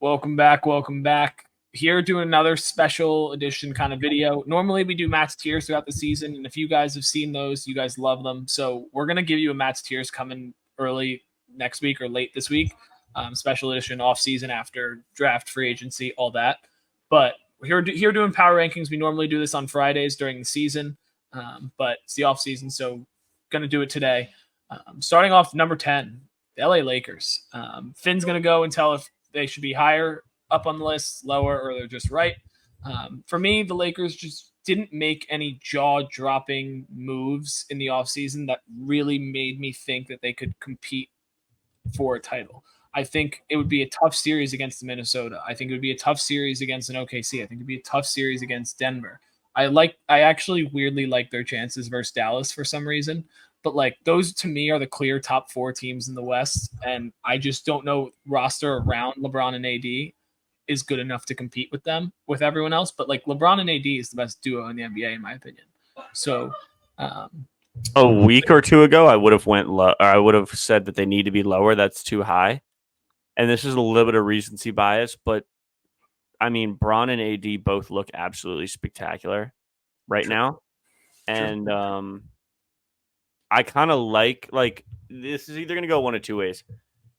Welcome back. Welcome back. Here doing another special edition kind of video. Normally we do Matt's tiers throughout the season, and if you guys have seen those, you guys love them. So we're gonna give you a Matt's tiers coming early next week or late this week. Special edition off season after draft, free agency, all that. But we're here doing power rankings. We normally do this on Fridays during the season, but it's the off season, so gonna do it today. Starting off number 10, the LA Lakers. Finn's gonna go and tell if they should be higher up on the list, lower, or they're just right. For me, the Lakers just didn't make any jaw-dropping moves in the offseason that really made me think that they could compete for a title. I think it would be a tough series against Minnesota. I think it would be a tough series against an OKC. I think it'd be a tough series against Denver. I actually weirdly like their chances versus Dallas for some reason. But like those to me are the clear top 4 teams in the West, and I just don't know roster around LeBron and AD is good enough to compete with them with everyone else. But like LeBron and AD is the best duo in the NBA in my opinion. So a week or two ago, I would have went low. I would have said that they need to be lower. That's too high, and this is a little bit of recency bias, but I mean, Bron and AD both look absolutely spectacular right now, and I kind of like this is either going to go one of two ways.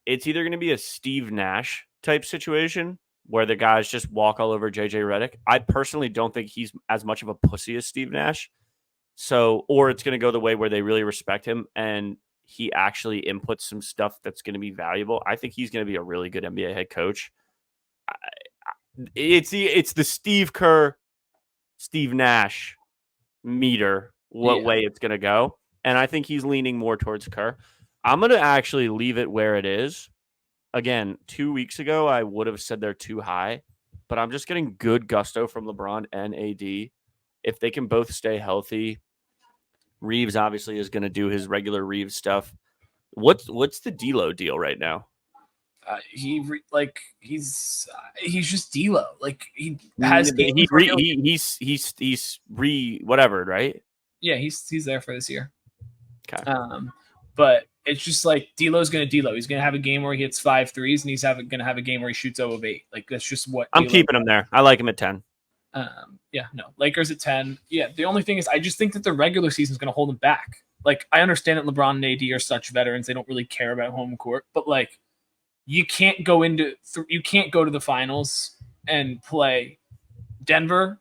It's either going to be a Steve Nash type situation where the guys just walk all over JJ Redick. I personally don't think he's as much of a pussy as Steve Nash. So, or it's going to go the way where they really respect him and he actually inputs some stuff that's going to be valuable. I think he's going to be a really good NBA head coach. It's the Steve Kerr, Steve Nash meter, way it's going to go. And I think he's leaning more towards Kerr. I'm going to actually leave it where it is. Again, 2 weeks ago, I would have said they're too high, but I'm just getting good gusto from LeBron and AD. If they can both stay healthy, Reeves obviously is going to do his regular Reeves stuff. What's the D'Lo deal right now? He's just D'Lo. Like he has he's whatever, right? Yeah, he's there for this year. Okay. But it's just like D'Lo's going to D'Lo. He's going to have a game where he hits 5 threes, and he's going to have a game where he shoots 0 of 8. Like that's just what I'm keeping him there. I like him at 10. Lakers at 10. Yeah, the only thing is I just think that the regular season is going to hold them back. Like I understand that LeBron and AD are such veterans; they don't really care about home court. But like, you can't go to the finals and play Denver.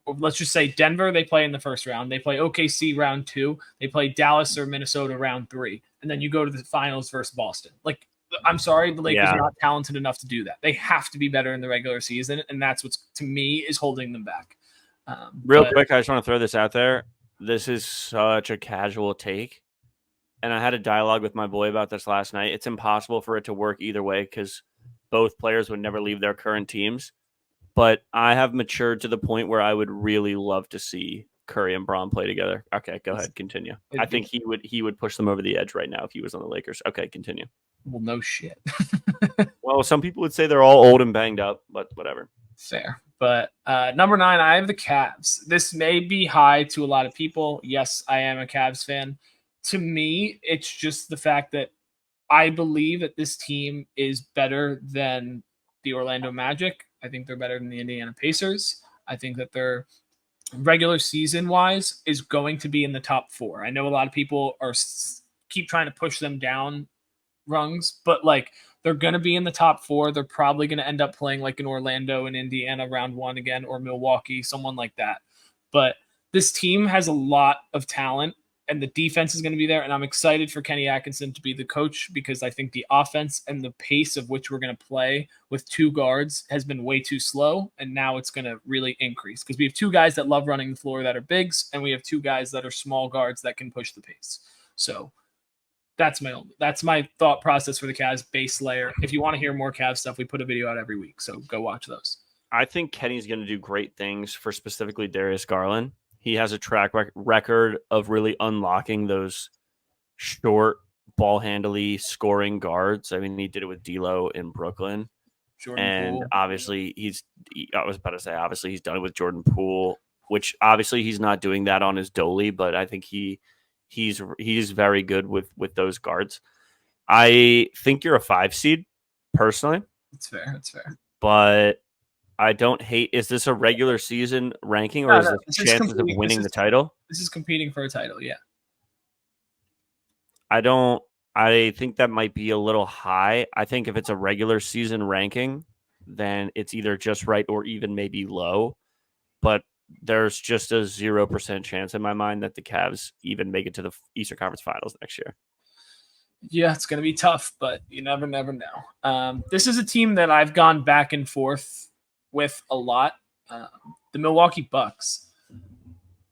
Let's just say Denver, they play in the first round. They play OKC round 2. They play Dallas or Minnesota round 3. And then you go to the finals versus Boston. Like, I'm sorry, the Lakers are not talented enough to do that. They have to be better in the regular season, and that's what's, to me, is holding them back. Real quick, I just want to throw this out there. This is such a casual take. And I had a dialogue with my boy about this last night. It's impossible for it to work either way because both players would never leave their current teams. But I have matured to the point where I would really love to see Curry and Bron play together. Okay, go ahead, continue. I think he would push them over the edge right now if he was on the Lakers. Okay, continue. Well, no shit. Well, some people would say they're all old and banged up, but whatever. Fair. But number 9, I have the Cavs. This may be high to a lot of people. Yes, I am a Cavs fan. To me, it's just the fact that I believe that this team is better than the Orlando Magic. I think they're better than the Indiana Pacers. I think that their regular season wise is going to be in the top 4. I know a lot of people keep trying to push them down rungs, but like they're going to be in the top 4. They're probably going to end up playing like in Orlando and Indiana round 1 again, or Milwaukee, someone like that. But this team has a lot of talent. And the defense is going to be there. And I'm excited for Kenny Atkinson to be the coach because I think the offense and the pace of which we're going to play with 2 guards has been way too slow. And now it's going to really increase because we have 2 guys that love running the floor that are bigs. And we have 2 guys that are small guards that can push the pace. So that's my thought process for the Cavs base layer. If you want to hear more Cavs stuff, we put a video out every week. So go watch those. I think Kenny's going to do great things for specifically Darius Garland. He has a track record of really unlocking those short, ball-handly scoring guards. I mean, he did it with D'Lo in Brooklyn. Obviously, he's done it with Jordan Poole, which obviously he's not doing that on his Dolly, but I think he's very good with those guards. I think you're a 5 seed, personally. It's fair. but I don't hate. Is this a regular season ranking, or No, is no, this chances of winning the title? This is competing for a title. Yeah. I think that might be a little high. I think if it's a regular season ranking, then it's either just right or even maybe low. But there's just a 0% chance in my mind that the Cavs even make it to the Eastern Conference Finals next year. Yeah, it's going to be tough, but you never know. This is a team that I've gone back and forth with a lot. The Milwaukee Bucks.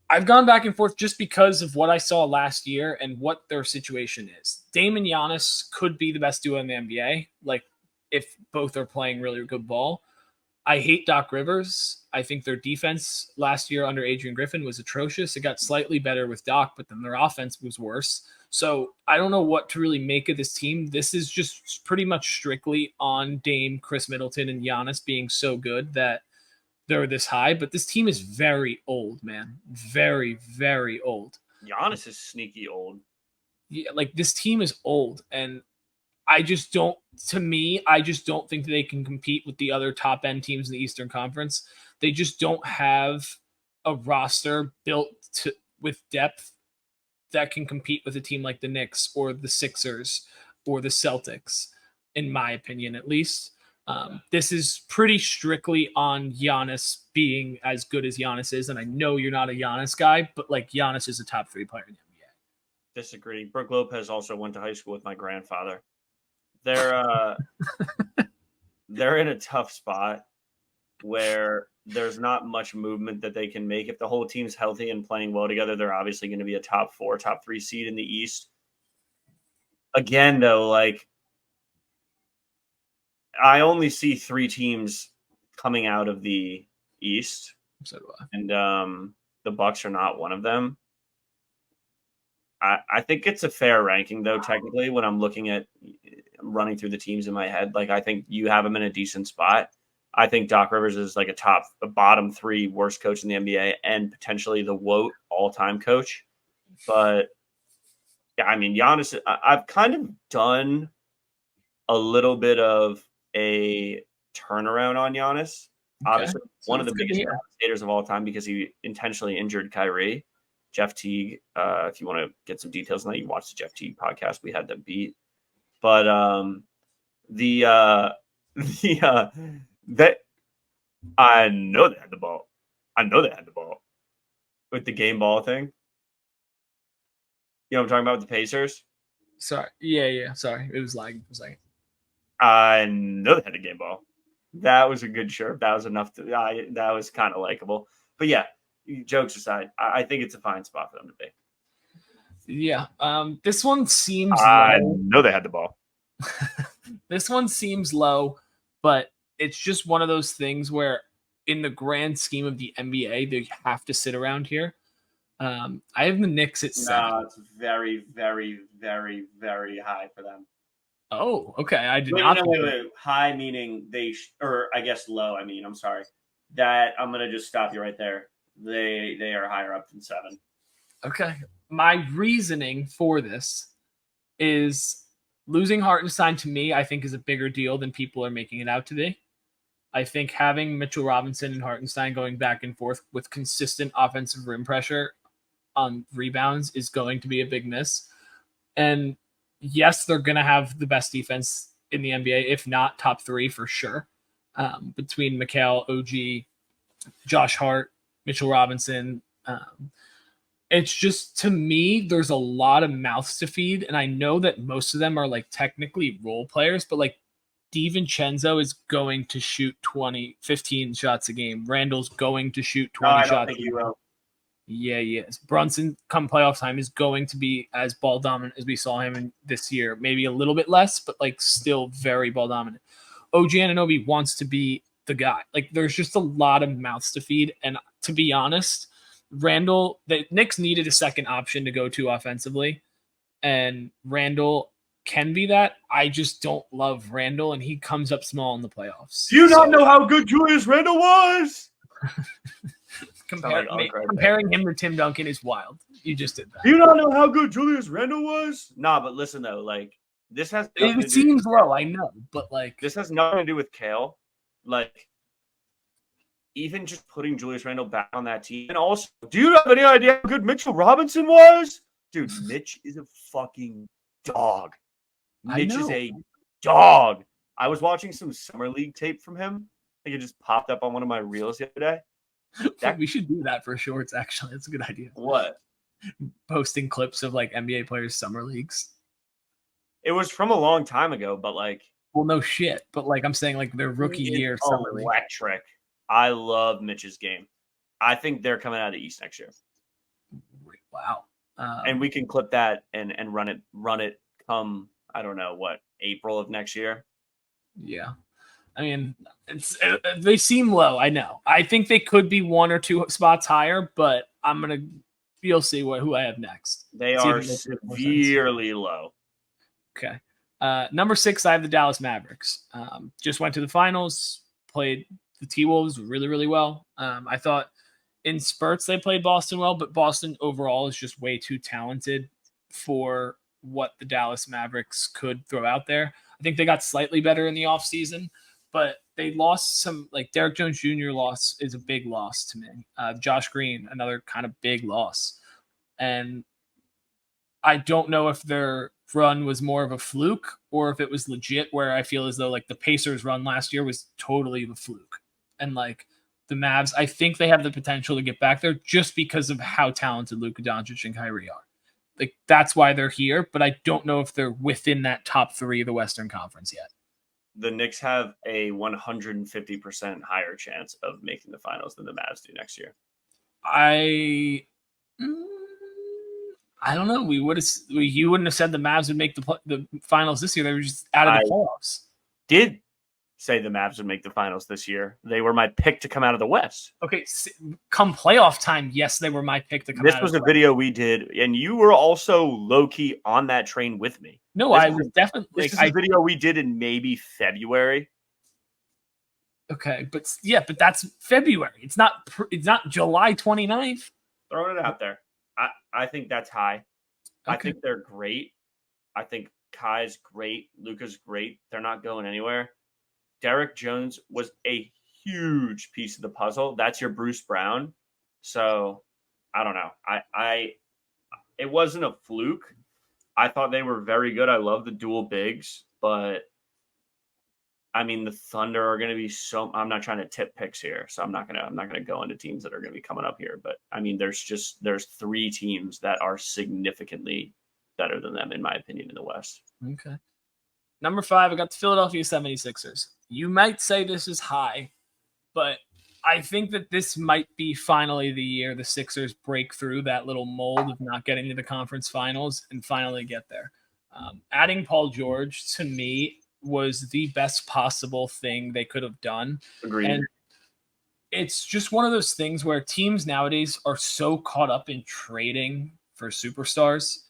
I've gone back and forth just because of what I saw last year and what their situation is. Dame and Giannis could be the best duo in the NBA, like if both are playing really good ball. I hate Doc Rivers. I think their defense last year under Adrian Griffin was atrocious. It got slightly better with Doc, but then their offense was worse. So I don't know what to really make of this team. This is just pretty much strictly on Dame, Chris Middleton, and Giannis being so good that they're this high. But this team is very old, man. Very, very old. Giannis is sneaky old. Yeah, like this team is old, and I just don't think they can compete with the other top end teams in the Eastern Conference. They just don't have a roster built with depth that can compete with a team like the Knicks or the Sixers or the Celtics, in my opinion, at least. This is pretty strictly on Giannis being as good as Giannis is. And I know you're not a Giannis guy, but like Giannis is a top 3 player in the NBA. Disagree. Brooke Lopez also went to high school with my grandfather. They're in a tough spot where there's not much movement that they can make. If the whole team's healthy and playing well together, they're obviously going to be a top 4, top 3 seed in the East. Again, though, like I only see 3 teams coming out of the East. So do I. And the Bucks are not one of them. I think it's a fair ranking, though, technically, when I'm looking at running through the teams in my head. Like, I think you have them in a decent spot. I think Doc Rivers is like a bottom 3 worst coach in the NBA and potentially the WOT all-time coach. But, yeah, I mean, Giannis, I've kind of done a little bit of a turnaround on Giannis. Okay. Obviously, one of the biggest haters of all time because he intentionally injured Kyrie. Jeff Teague, if you want to get some details on that, you watch the Jeff Teague podcast. We had them beat. But that I know they had the ball. With the game ball thing. You know what I'm talking about with the Pacers? Sorry. Yeah. Sorry. It was lagging for a second. I know they had a game ball. That was a good shirt. That was enough that was kind of likable. But yeah, jokes aside, I think it's a fine spot for them to be. Yeah. This one seems I low. know they had the ball. This one seems low, but it's just one of those things where in the grand scheme of the NBA, they have to sit around here. I have the Knicks at 7. No, it's very, very, very, very high for them. Oh, okay. I did not. Wait. High meaning or I guess low. I mean, I'm sorry. That I'm gonna just stop you right there. They are higher up than 7. Okay. My reasoning for this is losing Hartenstein to me, I think, is a bigger deal than people are making it out to be. I think having Mitchell Robinson and Hartenstein going back and forth with consistent offensive rim pressure on rebounds is going to be a big miss. And yes, they're going to have the best defense in the NBA, if not top 3 for sure, between Mikal, OG, Josh Hart, Mitchell Robinson. It's just, to me, there's a lot of mouths to feed, and I know that most of them are like technically role players, but like DiVincenzo is going to shoot 15 shots a game. Randall's going to shoot 20 shots. I don't think he will. Yeah, he is. Brunson, come playoff time, is going to be as ball dominant as we saw him this year. Maybe a little bit less, but like still very ball dominant. OG Anunoby wants to be the guy. Like, there's just a lot of mouths to feed. And to be honest, Randall, the Knicks needed a second option to go to offensively. And Randall can be that. I just don't love Randall, and he comes up small in the playoffs. Do you not know how good Julius Randle was? Comparing him to Tim Duncan is wild. You just did that. Do you not know how good Julius Randle was? Nah, but listen though, like this has it seems low, I know, but like this has nothing to do with Kale. Like, even just putting Julius Randle back on that team. And also, do you have any idea how good Mitchell Robinson was? Dude, Mitch is a fucking dog. Mitch is a dog. I was watching some Summer League tape from him. I think it just popped up on one of my reels the other day. We should do that for shorts, actually. That's a good idea. What? Posting clips of like NBA players' summer leagues. It was from a long time ago, but like. Well, no shit. But like I'm saying, like their rookie year summer league. Electric. I love Mitch's game. I think they're coming out of the East next year. Wow. And we can clip that and run it come, I don't know, what, April of next year? Yeah. I mean, they seem low. I know. I think they could be 1 or 2 spots higher, but you'll see who I have next. They are severely low. Okay. Number 6, I have the Dallas Mavericks. Just went to the finals, played the T-Wolves really, really well. I thought in spurts they played Boston well, but Boston overall is just way too talented for what the Dallas Mavericks could throw out there. I think they got slightly better in the offseason, but they lost some, like Derek Jones Jr. loss is a big loss to me. Josh Green, another kind of big loss. And I don't know if their run was more of a fluke or if it was legit, where I feel as though like the Pacers run last year was totally a fluke. And like the Mavs, I think they have the potential to get back there just because of how talented Luka Doncic and Kyrie are. Like that's why they're here, but I don't know if they're within that top 3 of the Western Conference yet. The Knicks have a 150% higher chance of making the finals than the Mavs do next year. I don't know. You wouldn't have said the Mavs would make the finals this year. They were just out of the playoffs. Did say the Mavs would make the finals this year. They were my pick to come out of the West. Okay, come playoff time, yes, they were my pick to come out. This was a video we did, and you were also low-key on that train with me. No, I was definitely. This is a video we did in maybe February. Okay, but that's February. It's not July 29th. Throwing it out there. I think that's high. Okay. I think they're great. I think Kai's great. Luka's great. They're not going anywhere. Derek Jones was a huge piece of the puzzle. That's your Bruce Brown. So I don't know. It wasn't a fluke. I thought they were very good. I love the dual bigs, but I mean the Thunder are going to be so. I'm not trying to tip picks here, so I'm not gonna go into teams that are going to be coming up here. But I mean, there's 3 teams that are significantly better than them, in my opinion, in the West. Okay. Number 5, I got the Philadelphia 76ers. You might say this is high, but I think that this might be finally the year the Sixers break through that little mold of not getting to the conference finals and finally get there. Adding Paul George, to me, was the best possible thing they could have done. Agreed. And it's just one of those things where teams nowadays are so caught up in trading for superstars.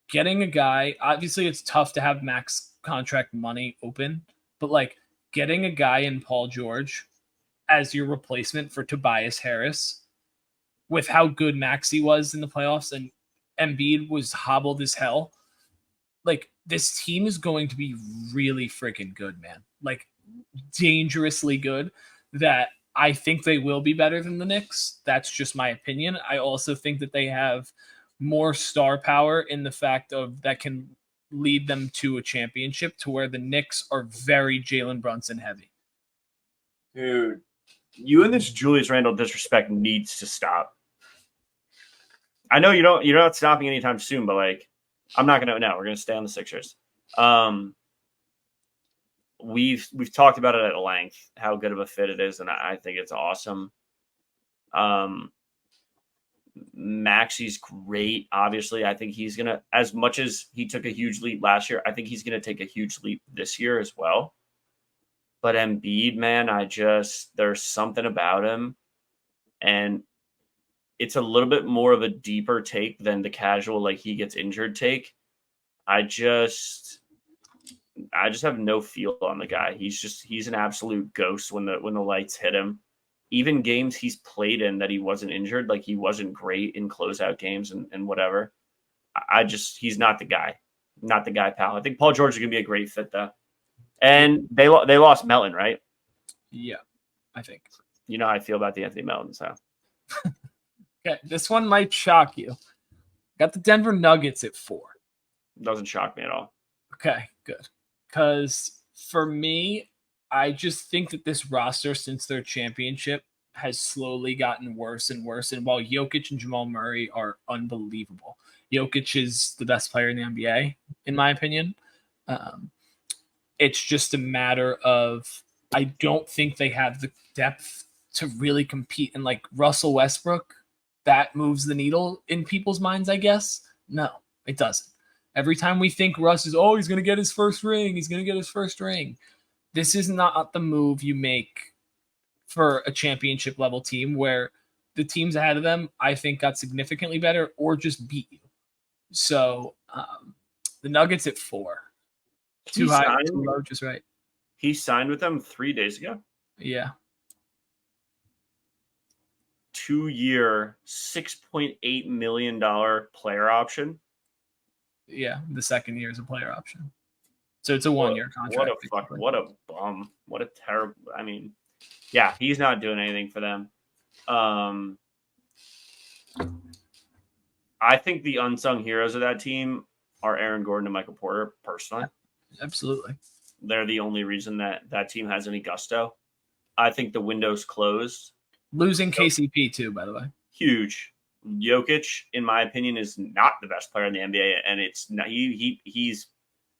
Getting a guy, obviously it's tough to have max contract money open, but like getting a guy in Paul George as your replacement for Tobias Harris with how good Maxey was in the playoffs and Embiid was hobbled as hell. Like this team is going to be really freaking good, man. Like dangerously good, that I think they will be better than the Knicks. That's just my opinion. I also think that they have more star power in the fact of that can lead them to a championship, to where the Knicks are very Jalen Brunson heavy. Dude, you and this Julius Randle disrespect needs to stop. I know you're not stopping anytime soon, but like I'm not gonna. No, we're gonna stay on the Sixers. We've talked about it at length, how good of a fit it is, and I think it's awesome. Maxey's great. Obviously, I think he's gonna, as much as he took a huge leap last year, I think he's gonna take a huge leap this year as well. But Embiid, man, there's something about him, and it's a little bit more of a deeper take than the casual, like he gets injured take. I just have no feel on the guy. He's an absolute ghost when the lights hit him. Even games he's played in that he wasn't injured, like he wasn't great in closeout games and whatever. He's not the guy. Not the guy, pal. I think Paul George is going to be a great fit, though. And they lost Melton, right? Yeah, I think. You know how I feel about the Anthony Meltons, huh? Okay, this one might shock you. Got the Denver Nuggets at 4. Doesn't shock me at all. Okay, good. Because for me, I just think that this roster since their championship has slowly gotten worse and worse. And while Jokic and Jamal Murray are unbelievable, Jokic is the best player in the NBA, in my opinion. Um, it's just a matter of I don't think they have the depth to really compete. And like Russell Westbrook, that moves the needle in people's minds, I guess. No, it doesn't. Every time we think Russ is, oh, he's going to get his first ring, he's going to get his first ring. This is not the move you make for a championship level team where the teams ahead of them, I think, got significantly better or just beat you. So the Nuggets at 4. Too high, too low, just right. He signed with them 3 days ago. Yeah. 2-year, $6.8 million player option. Yeah, the second year is a player option. So it's a 1-year contract. What a bum. What a terrible. I mean, yeah, he's not doing anything for them. I think the unsung heroes of that team are Aaron Gordon and Michael Porter, personally. Absolutely. They're the only reason that team has any gusto. I think the window's closed. Losing KCP too, by the way. Huge. Jokic, in my opinion, is not the best player in the NBA, and it's not, he's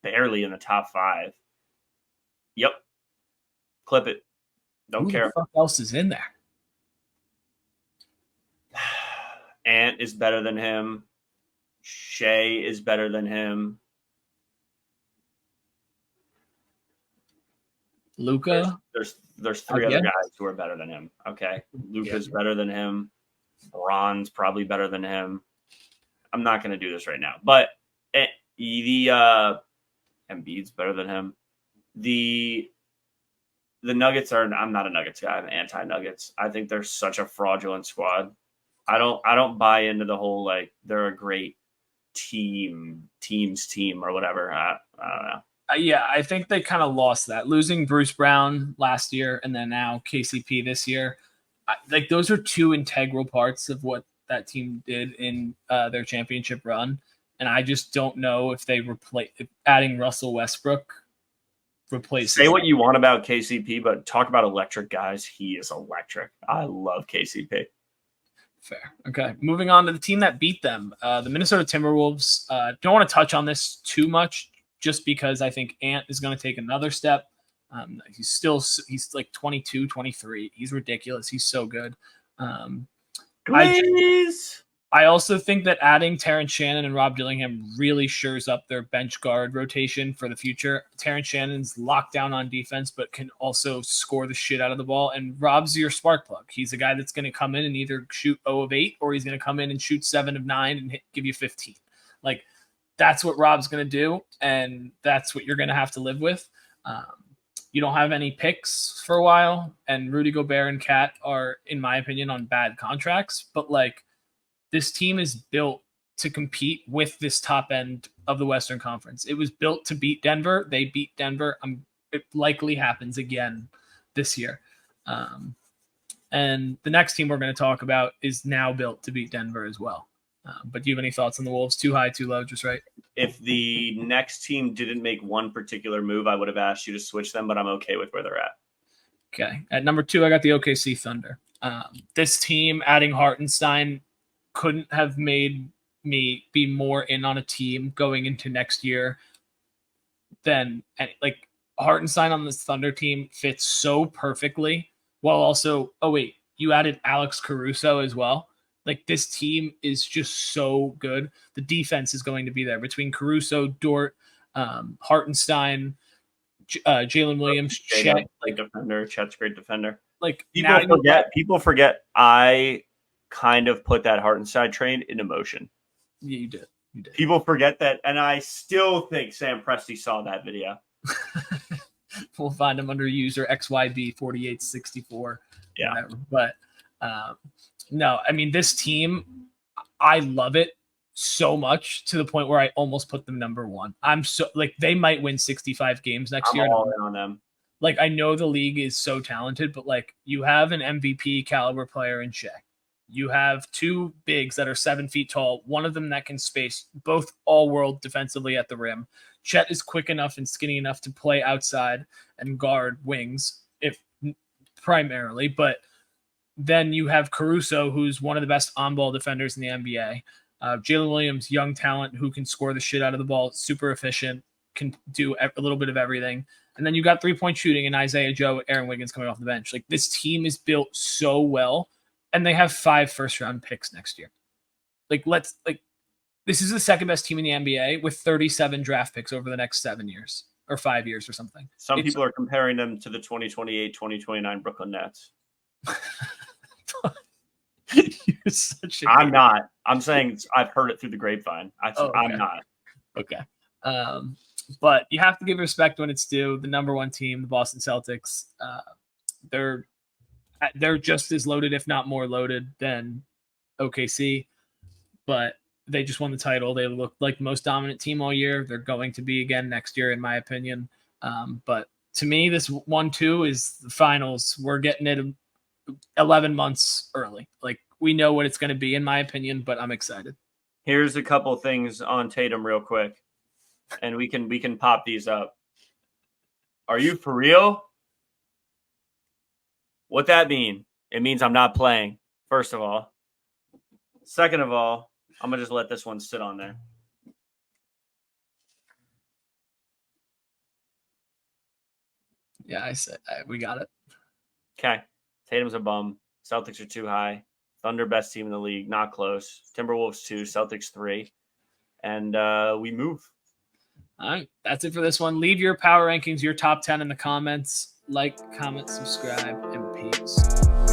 barely in the top 5. Yep. Clip it. Don't care. Who the fuck else is in there? Ant is better than him. Shea is better than him. Luka. There's 3 other guys who are better than him. Okay. Luka's better than him. Bron's probably better than him. I'm not going to do this right now, but the Embiid's better than him. The Nuggets are. I'm not a Nuggets guy. I'm anti-Nuggets. I think they're such a fraudulent squad. I don't buy into the whole like they're a great team or whatever. I don't know. Yeah, I think they kind of lost that. Losing Bruce Brown last year and then now KCP this year. Like those are 2 integral parts of what that team did in their championship run. And I just don't know if they adding Russell Westbrook replaces. Say what you want about KCP, but talk about electric guys. He is electric. I love KCP. Fair. Okay. Moving on to the team that beat them, the Minnesota Timberwolves. Don't want to touch on this too much just because I think Ant is going to take another step. He's like 22, 23. He's ridiculous. He's so good. I also think that adding Terrence Shannon and Rob Dillingham really shores up their bench guard rotation for the future. Terrence Shannon's locked down on defense, but can also score the shit out of the ball. And Rob's your spark plug. He's a guy that's going to come in and either shoot 0 of 8 or he's going to come in and shoot 7 of 9 and give you 15. Like that's what Rob's going to do. And that's what you're going to have to live with. You don't have any picks for a while. And Rudy Gobert and Kat are, in my opinion, on bad contracts. But like, this team is built to compete with this top end of the Western Conference. It was built to beat Denver. They beat Denver. It likely happens again this year. And the next team we're going to talk about is now built to beat Denver as well. But do you have any thoughts on the Wolves? Too high, too low, just right? If the next team didn't make one particular move, I would have asked you to switch them, but I'm okay with where they're at. Okay. At number 2, I got the OKC Thunder. This team, adding Hartenstein, couldn't have made me be more in on a team going into next year than like Hartenstein on this Thunder team fits so perfectly while also, you added Alex Caruso as well. Like this team is just so good. The defense is going to be there between Caruso, Dort, Hartenstein, Jalen Williams, Chet. Chet's a great defender. Like people forget I kind of put that Hartenstein train into motion. Yeah, you did. People forget that, and I still think Sam Presti saw that video. We'll find him under user XYB4864. Yeah. Whatever. But no, I mean, this team, I love it so much to the point where I almost put them number 1. I'm so like they might win 65 games next year. All in on them. Like, I know the league is so talented, but like, you have an MVP caliber player in Shaq. You have two bigs that are 7 feet tall, one of them that can space, both all world defensively at the rim. Chet is quick enough and skinny enough to play outside and guard wings, if primarily, but then you have Caruso, who's one of the best on-ball defenders in the NBA. Jalen Williams, young talent who can score the shit out of the ball, super efficient, can do a little bit of everything. And then you got three-point shooting and Isaiah Joe, Aaron Wiggins coming off the bench. Like, this team is built so well, and they have 5 first-round picks next year. This is the second best team in the NBA with 37 draft picks over the next 7 years or 5 years or something. Some people are comparing them to the 2028-2029 Brooklyn Nets. I'm not. I'm saying I've heard it through the grapevine. Okay. I'm not. Okay. But you have to give respect when it's due. The number one team, the Boston Celtics, they're just as loaded, if not more loaded, than OKC. But they just won the title. They look like the most dominant team all year. They're going to be again next year, in my opinion. But to me, this 1-2 is the finals. We're getting it 11 months early. Like, we know what it's going to be, in my opinion, but I'm excited. Here's a couple things on Tatum real quick, and we can pop these up. Are you for real? What that mean? It means I'm not playing, first of all. Second of all, I'm going to just let this one sit on there. Yeah, I said we got it. Okay. Tatum's a bum. Celtics are too high. Thunder, best team in the league. Not close. Timberwolves 2, Celtics 3. And we move. All right. That's it for this one. Leave your power rankings, your top 10 in the comments. Like, comment, subscribe, and peace.